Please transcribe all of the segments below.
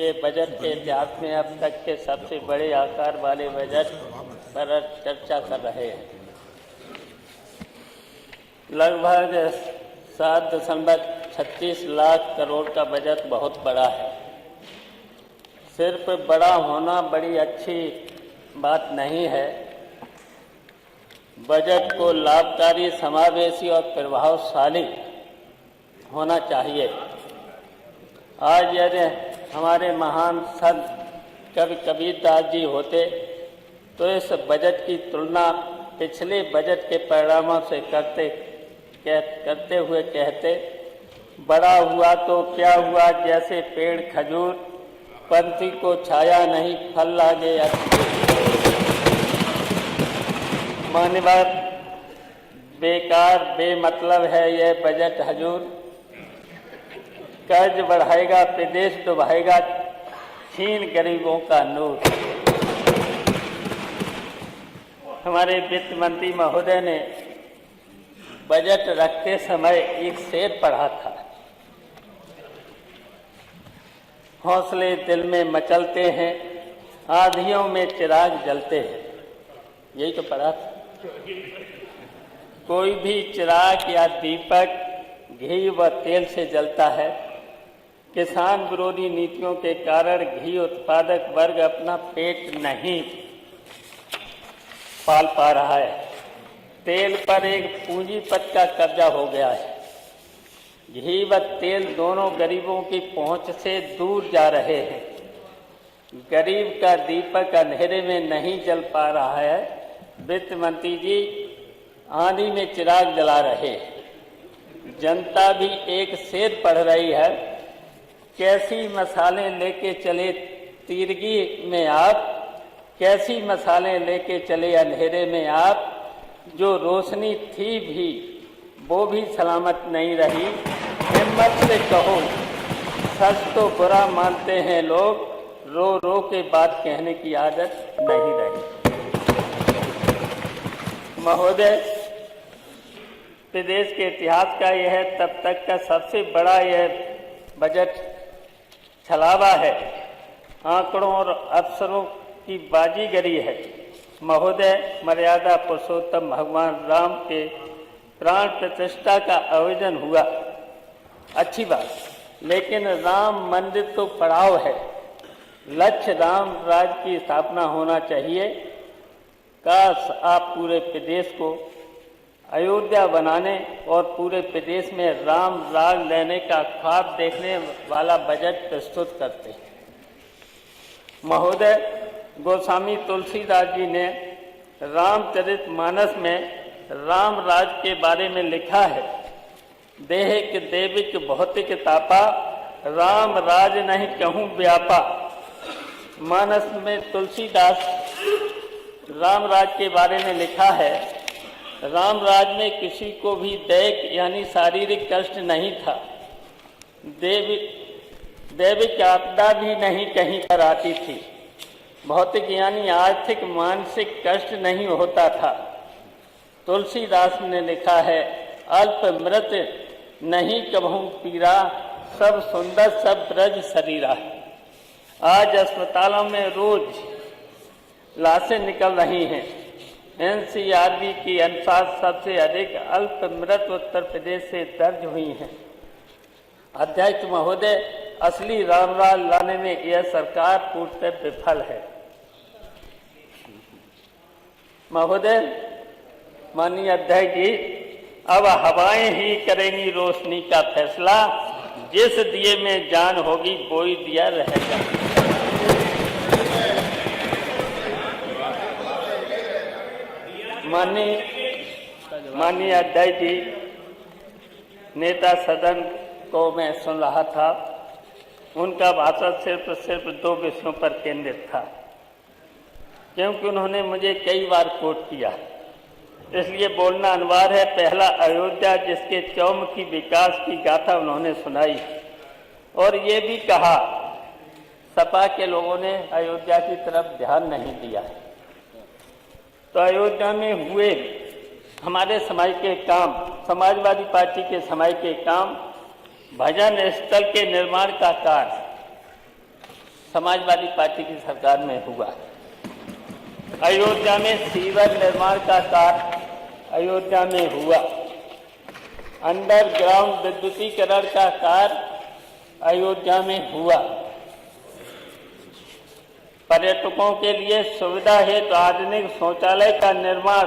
के बजट के इतिहास में अब तक के सबसे बड़े आकार वाले बजट पर चर्चा कर रहे हैं। लगभग 7.36 लाख करोड़ का बजट बहुत बड़ा है। सिर्फ बड़ा होना बड़ी अच्छी बात नहीं है, बजट को लाभकारी, समावेशी और प्रभावशाली होना चाहिए। आज यदि हमारे महान संत कवि कबीरदास जी होते तो इस बजट की तुलना पिछले बजट के परिणामों से करते हुए कहते, बड़ा हुआ तो क्या हुआ, जैसे पेड़ खजूर, पंथी को छाया नहीं, फल लागे अच्छे। मान्यवर, बेकार बेमतलब है यह बजट हजूर, कर्ज बढ़ाएगा, प्रदेश डुबाएगा, छीन गरीबों का नूर। हमारे वित्त मंत्री महोदय ने बजट रखते समय एक शेर पढ़ा था, हौसले दिल में मचलते हैं, आंधियों में चिराग जलते हैं। यही तो पढ़ा था। कोई भी चिराग या दीपक घी व तेल से जलता है। किसान विरोधी नीतियों के कारण घी उत्पादक वर्ग अपना पेट नहीं पाल पा रहा है। तेल पर एक पूंजीपत का कब्जा हो गया है। घी व तेल दोनों गरीबों की पहुंच से दूर जा रहे हैं। गरीब का दीपक अंधेरे में नहीं जल पा रहा है। वित्त मंत्री जी आंधी में चिराग जला रहे हैं। जनता भी एक शेर पढ़ रही है, कैसी मसालें लेके चले तीरगी में आप, कैसी मसालें लेके चले अंधेरे में आप, जो रोशनी थी भी वो भी सलामत नहीं रही। हिम्मत से कहो, सच तो बुरा मानते हैं लोग, रो रो के बात कहने की आदत नहीं रही। महोदय, प्रदेश के इतिहास का यह तब तक का सबसे बड़ा यह बजट छलावा है, आंकड़ों और अफसरों की बाजीगरी है। महोदय, मर्यादा पुरुषोत्तम भगवान राम के प्राण प्रतिष्ठा का आयोजन हुआ, अच्छी बात, लेकिन राम मंदिर तो पड़ाव है। लक्ष्य राम राज्य की स्थापना होना चाहिए। काश आप पूरे प्रदेश को अयोध्या बनाने और पूरे प्रदेश में राम राज लेने का ख्वाब देखने वाला बजट प्रस्तुत करते। महोदय, गोस्वामी तुलसीदास जी ने रामचरितमानस में राम राज के बारे में लिखा है, देहिक देविक भौतिक तापा, राम राज नहीं कहूँ व्यापा। मानस में तुलसीदास राम राज के बारे में लिखा है, राम राज में किसी को भी दैहिक यानी शारीरिक कष्ट नहीं था, दैविक आपदा भी नहीं कहीं पर आती थी, भौतिक यानी आर्थिक मानसिक कष्ट नहीं होता था। तुलसीदास ने लिखा है, अल्प मृत नहीं कबहू पीरा, सब सुंदर सब ब्रज शरीरा। आज अस्पतालों में रोज लाशें निकल रही हैं। एनसीआरबी के अनुसार सबसे अधिक अल्प मृत उत्तर प्रदेश से दर्ज हुई हैं। अध्यक्ष महोदय, असली रामराज लाने में यह सरकार पूर्णतः विफल है। महोदय, माननीय अध्यक्ष जी, अब हवाएं ही करेंगी रोशनी का फैसला, जिस दिए में जान होगी वही दिया रहेगा। माननीय अध्यक्ष जी, नेता सदन को मैं सुन रहा था, उनका भाषण सिर्फ 2 विषयों पर केंद्रित था, क्योंकि उन्होंने मुझे कई बार कोट किया, इसलिए बोलना अनिवार्य है। पहला, अयोध्या, जिसके चौमुखी विकास की गाथा उन्होंने सुनाई और ये भी कहा सपा के लोगों ने अयोध्या की तरफ ध्यान नहीं दिया। तो अयोध्या में हुए हमारे समय के काम, समाजवादी पार्टी के समय के काम, भजन स्थल के निर्माण का कार्य, समाजवादी पार्टी की सरकार में हुआ। अयोध्या में सीवर निर्माण का कार्य अयोध्या में हुआ। अंडरग्राउंड विद्युतीकरण का कार्य अयोध्या में हुआ। पर्यटकों के लिए सुविधा हेतु आधुनिक शौचालय का निर्माण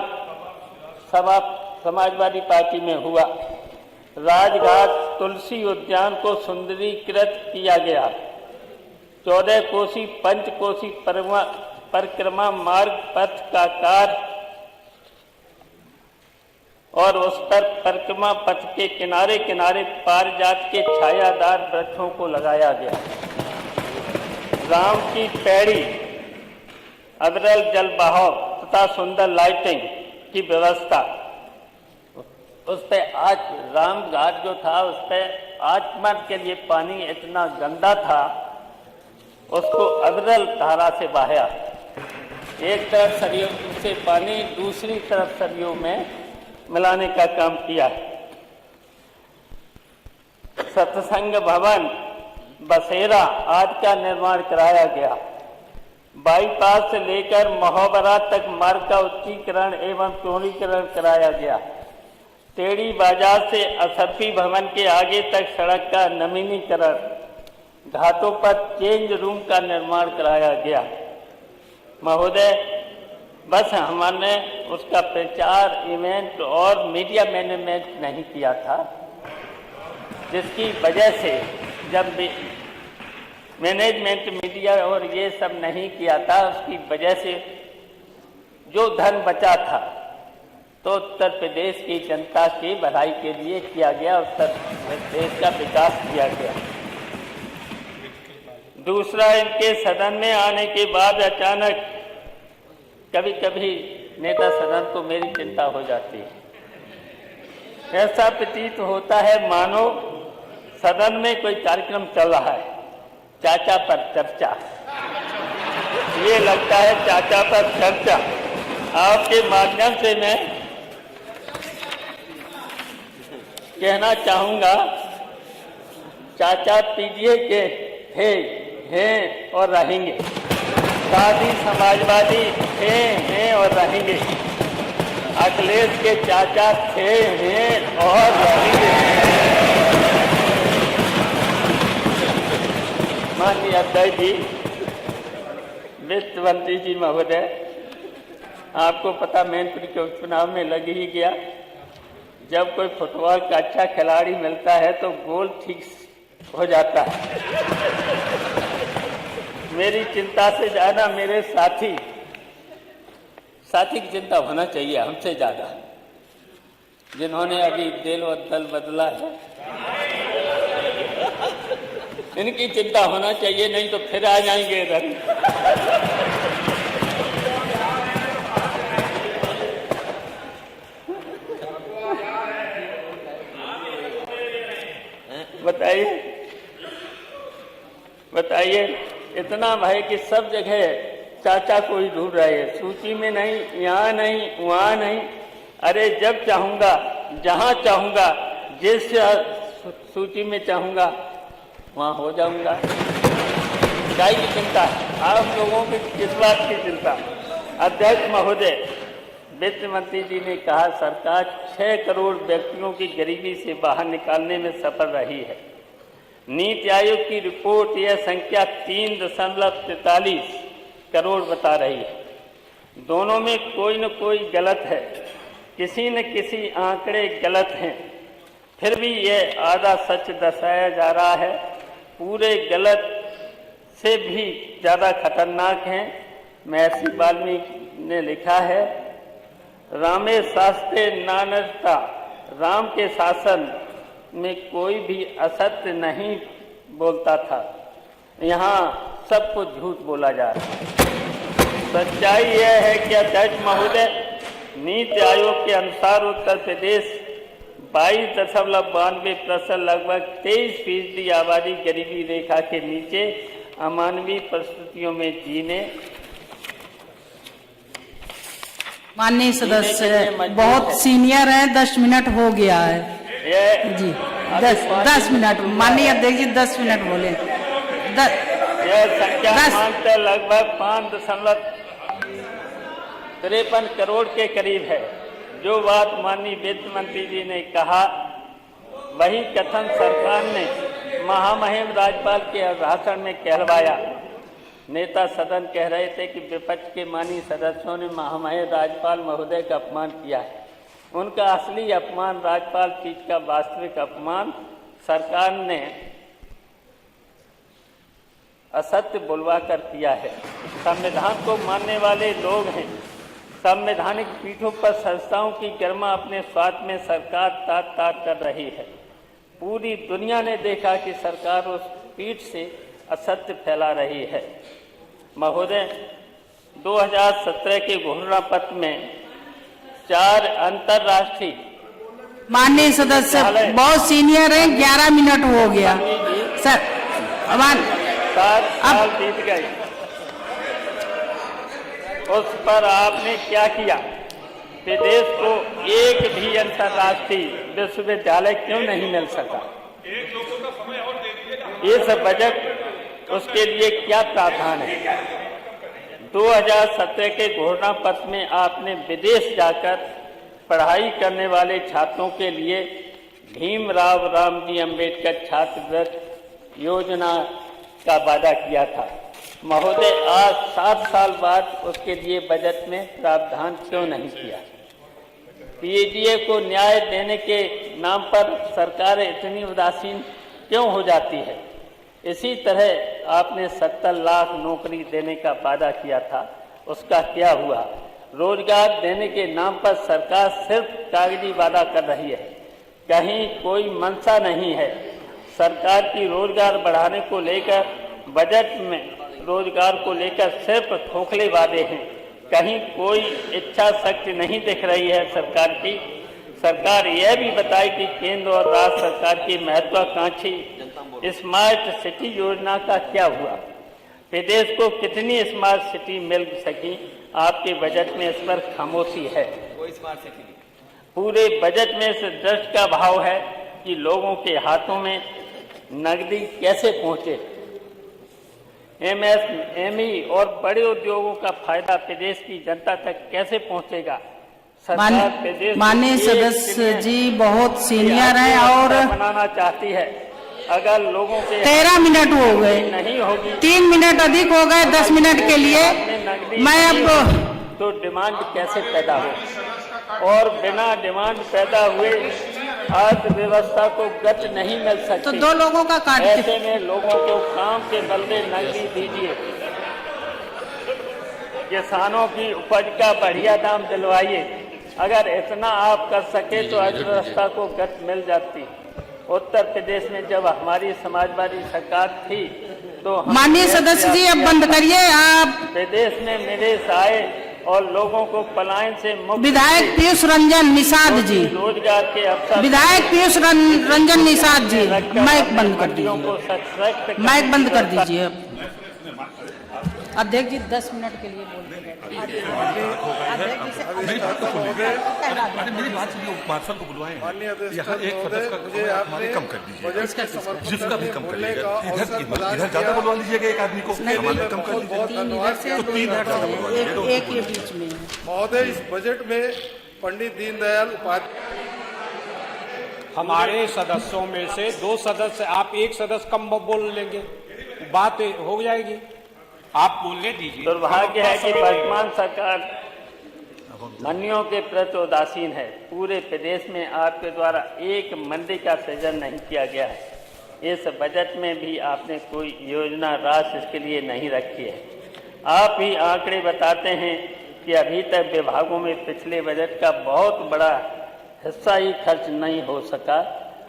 समाजवादी पार्टी में हुआ। राजघाट तुलसी उद्यान को सुंदरीकृत किया गया। 14 कोसी पंचकोसी परिक्रमा मार्ग पथ का कार्य और उस पर परिक्रमा पथ के किनारे किनारे पारिजात के छायादार वृक्षों को लगाया गया। राम की पैड़ी, अविरल जल बहाव तथा सुंदर लाइटिंग की व्यवस्था। उस पे आज राम घाट जो था उस पे आचमन के लिए पानी इतना गंदा था, उसको अविरल धारा से बहाया। एक तरफ सरयू से पानी दूसरी तरफ सरयू में मिलाने का काम किया। सत्संग भवन बसेरा आदि का निर्माण कराया गया। बाईपास से लेकर महोबरा तक मार्ग का उच्चीकरण एवं चौड़ीकरण कराया गया। टेढ़ी बाजार से असरफी भवन के आगे तक सड़क का नवीनीकरण, घाटों पर चेंज रूम का निर्माण कराया गया। महोदय, बस हमने उसका प्रचार इवेंट और मीडिया मैनेजमेंट नहीं किया था, जिसकी वजह से जब मैनेजमेंट मीडिया और ये सब नहीं किया था, उसकी वजह से जो धन बचा था तो उत्तर प्रदेश की जनता की भलाई के लिए किया गया, उत्तर प्रदेश का विकास किया गया। दूसरा, इनके सदन में आने के बाद अचानक कभी कभी नेता सदन को मेरी चिंता हो जाती है। ऐसा प्रतीत होता है मानो सदन में कोई कार्यक्रम चल रहा है, चाचा पर चर्चा। ये लगता है चाचा पर चर्चा। आपके माध्यम से मैं कहना चाहूंगा, चाचा पीजीए के थे, हैं और रहेंगे। दादी समाजवादी थे, हैं और रहेंगे। अखिलेश के चाचा थे, हैं और रहेंगे। माननीय अध्यक्ष जी, वित्त मंत्री जी महोदय, आपको पता मैनपुरी के उपचुनाव में लग ही गया। जब कोई फुटबॉल का अच्छा खिलाड़ी मिलता है तो गोल ठीक हो जाता है। मेरी चिंता से ज्यादा मेरे साथी की चिंता होना चाहिए हमसे ज्यादा, जिन्होंने अभी दिल और दल बदला है। इनकी चिंता होना चाहिए, नहीं तो फिर आ जाएंगे इधर। बताइए, इतना भय कि सब जगह चाचा को ही ढूंढ रहे हैं, सूची में नहीं, यहाँ नहीं, वहाँ नहीं। अरे जब चाहूंगा, जहाँ चाहूंगा, जिस सूची में चाहूंगा वहाँ हो जाऊंगा। क्या की चिंता, आप लोगों की किस बात की चिंता? अध्यक्ष महोदय, वित्त मंत्री जी ने कहा सरकार 6 करोड़ व्यक्तियों की गरीबी से बाहर निकालने में सफल रही है। नीति आयोग की रिपोर्ट यह संख्या 3.43 करोड़ बता रही है। दोनों में कोई न कोई गलत है, किसी न किसी आंकड़े गलत हैं, फिर भी यह आधा सच दर्शाया जा रहा है। पूरे गलत से भी ज़्यादा खतरनाक हैं। महर्षि वाल्मीकि ने लिखा है, रामे शास्त्रे नानरता, राम के शासन में कोई भी असत्य नहीं बोलता था, यहाँ सब कुछ झूठ बोला जा रहा है। सच्चाई यह है कि अध्यक्ष महोदय, नीति आयोग के अनुसार उत्तर प्रदेश 22.92% लगभग 23% आबादी गरीबी रेखा के नीचे अमानवीय परिस्थितियों में जीने। माननीय सदस्य बहुत सीनियर हैं, 10 मिनट हो गया है जी। 10 मिनट माननीय अध्यक्ष जी 10 मिनट बोले। यह संख्या 10 मानकर लगभग 5.53 करोड़ के करीब है। जो बात माननीय वित्त मंत्री जी ने कहा, वही कथन सरकार ने महामहिम राज्यपाल के भाषण में कहलवाया। नेता सदन कह रहे थे कि विपक्ष के माननीय सदस्यों ने महामहिम राज्यपाल महोदय का अपमान किया है। उनका असली अपमान, राज्यपाल पीठ का वास्तविक अपमान सरकार ने असत्य बुलवा कर किया है। संविधान को मानने वाले लोग हैं। संवैधानिक पीठों पर संस्थाओं की गरिमा अपने स्वार्थ में सरकार ताक कर रही है। पूरी दुनिया ने देखा कि सरकार उस पीठ से असत्य फैला रही है। महोदय, 2017 के घोषणा पत्र में 4 अंतर्राष्ट्रीय माननीय सदस्य बहुत सीनियर हैं, 11 मिनट हो गया सर। 7 साल बीत गए, उस पर आपने क्या किया? विदेश को एक भी अंतर्राष्ट्रीय विश्वविद्यालय क्यों नहीं मिल सका? इस बजट उसके लिए क्या प्रावधान है? 2017 के घोषणा पत्र में आपने विदेश जाकर पढ़ाई करने वाले छात्रों के लिए भीमराव रामजी अंबेडकर छात्रवृत्ति योजना का वादा किया था। महोदय, आज 7 साल बाद उसके लिए बजट में प्रावधान क्यों नहीं किया? पीएचडी को न्याय देने के नाम पर सरकार इतनी उदासीन क्यों हो जाती है? इसी तरह आपने 70 लाख नौकरी देने का वादा किया था, उसका क्या हुआ? रोजगार देने के नाम पर सरकार सिर्फ कागजी वादा कर रही है, कहीं कोई मंशा नहीं है। सरकार की रोजगार बढ़ाने को लेकर बजट में रोजगार को लेकर सिर्फ खोखले वादे हैं, कहीं कोई इच्छा शक्ति नहीं दिख रही है सरकार की। सरकार यह भी बताए कि केंद्र और राज्य सरकार की महत्वाकांक्षी स्मार्ट सिटी योजना का क्या हुआ? प्रदेश को कितनी स्मार्ट सिटी मिल सकी? आपके बजट में इस पर खामोशी है। पूरे बजट में इस दृष्टि का भाव है कि लोगों के हाथों में नकदी कैसे पहुंचे। एमएसएमई और बड़े उद्योगों का फायदा प्रदेश की जनता तक कैसे पहुंचेगा? माननीय सदस्य जी बहुत सीनियर हैं और बनाना चाहती है। अगर लोगों के 13 मिनट हो गए, नहीं होगी, 3 मिनट अधिक हो गए 10 मिनट के लिए। मैं अब तो डिमांड कैसे पैदा हो? और बिना डिमांड पैदा हुए अर्थव्यवस्था को गति नहीं मिल सकती। तो 2 लोगों का काट ऐसे में लोगों को काम के बदले नकदी दीजिए, किसानों की उपज का बढ़िया दाम दिलवाइए। अगर इतना आप कर सके तो अर्थव्यवस्था को गति मिल जाती। उत्तर प्रदेश में जब हमारी समाजवादी सरकार थी तो माननीय सदस्य जी अब बंद करिए। आप प्रदेश में निवेश आए और लोगों को पलायन से मुक्त। विधायक पीयूष रंजन निषाद जी, रोजगार के अवसर, विधायक पीयूष रंजन निषाद जी, माइक बंद कर दीजिए। माइक बंद कर दीजिए। अध्यक्ष जी 10 मिनट के लिए बोल रहे हैं। मेरी बात तो सुनिए। मेरी बात सुनिए, मार्शल को बुलवाएं। यहाँ एक सदस्य का हमारे कम कर दीजिए, जिसका भी कम कर लीजिएगा। इधर ज्यादा बुलवा लीजिएगा एक आदमी को, हमारे कम कर लीजिए। तो 3 मिनट ज्यादा बुलवा लीजिएगा। एक के बीच में महोदय, इस बजट में पंडित दीनदयाल उपाध्याय हमारे सदस्यों में से 2 सदस्य, आप एक सदस्य कम बोल लेंगे, बात हो जाएगी। आप बोलने दीजिए। दुर्भाग्य है कि वर्तमान सरकार मंडियों के प्रति उदासीन है। पूरे प्रदेश में आपके द्वारा एक मंडी का सृजन नहीं किया गया है। इस बजट में भी आपने कोई योजना राशि इसके लिए नहीं रखी है। आप ही आंकड़े बताते हैं कि अभी तक विभागों में पिछले बजट का बहुत बड़ा हिस्सा ही खर्च नहीं हो सका।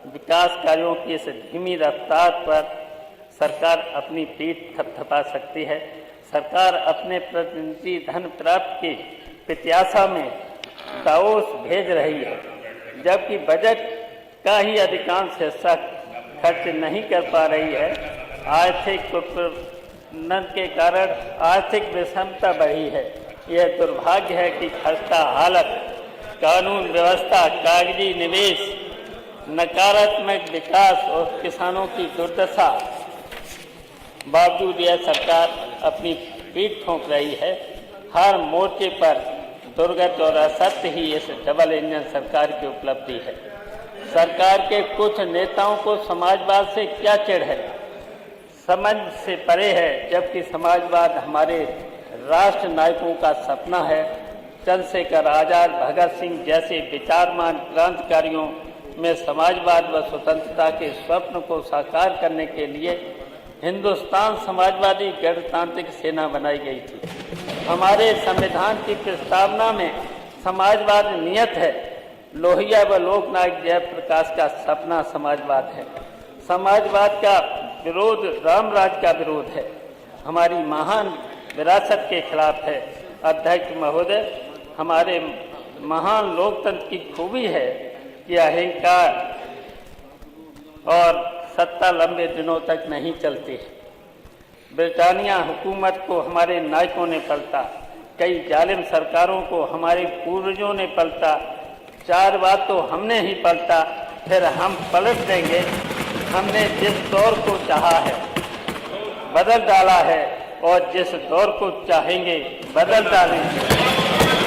विकास कार्यों की इस धीमी रफ्तार पर सरकार अपनी पीठ थपथपा सकती है। सरकार अपने प्रतिनिधि धन प्राप्त की प्रत्याशा में दावोस भेज रही है, जबकि बजट का ही अधिकांश हिस्सा खर्च नहीं कर पा रही है। आर्थिक कुप्रबंधन के कारण आर्थिक विषमता बढ़ी है। यह दुर्भाग्य है कि खस्ता हालत, कानून व्यवस्था, कागजी निवेश, नकारात्मक विकास और किसानों की दुर्दशा बावजूद यह सरकार अपनी पीठ ठोंक रही है। हर मोर्चे पर दुर्गत और असत्य ही इस डबल इंजन सरकार की उपलब्धि है। सरकार के कुछ नेताओं को समाजवाद से क्या चिढ़ है, समझ से परे है, जबकि समाजवाद हमारे राष्ट्र नायकों का सपना है। चंद्रशेखर आजाद, भगत सिंह जैसे विचारमान क्रांतिकारियों में समाजवाद व स्वतंत्रता के स्वप्न को साकार करने के लिए हिंदुस्तान समाजवादी गणतांत्रिक सेना बनाई गई थी। हमारे संविधान की प्रस्तावना में समाजवाद नियत है। लोहिया व लोकनायक जयप्रकाश का सपना समाजवाद है। समाजवाद का विरोध रामराज का विरोध है, हमारी महान विरासत के खिलाफ है। अध्यक्ष महोदय, हमारे महान लोकतंत्र की खूबी है कि अहंकार और सत्ता लंबे दिनों तक नहीं चलती है। ब्रिटानिया हुकूमत को हमारे नायकों ने पलटा, कई जालिम सरकारों को हमारे पूर्वजों ने पलटा। 4 बार तो हमने ही पलटा, फिर हम पलट देंगे। हमने जिस दौर को चाहा है बदल डाला है और जिस दौर को चाहेंगे बदल डालेंगे।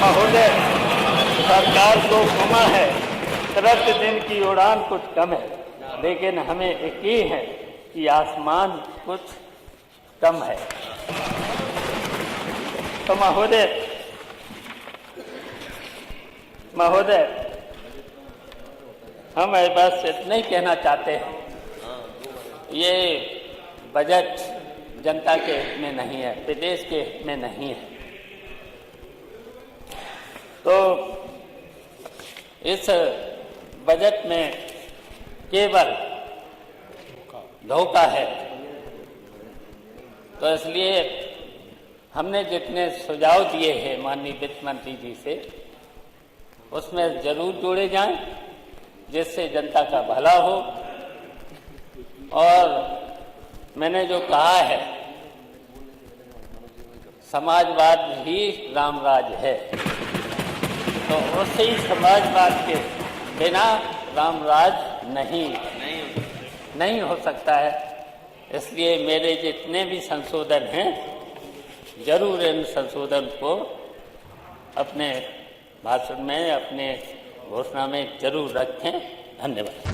महोदय, सरकार को गुमा है, प्रतिदिन की उड़ान कुछ कम है, लेकिन हमें यकीन है कि आसमान कुछ कम है। तो महोदय, हम बस इतना ही कहना चाहते हैं, ये बजट जनता के हित में नहीं है, प्रदेश के हित में नहीं है। तो इस बजट में केवल धोखा है। तो इसलिए हमने जितने सुझाव दिए हैं माननीय वित्त मंत्री जी से, उसमें जरूर जोड़े जाएं, जिससे जनता का भला हो। और मैंने जो कहा है, समाजवाद ही रामराज है, तो उसी समाजवाद के बिना रामराज नहीं हो सकता है। इसलिए मेरे जितने भी संशोधन हैं, जरूर इन संशोधन को अपने भाषण में, अपने घोषणा में जरूर रखें। धन्यवाद।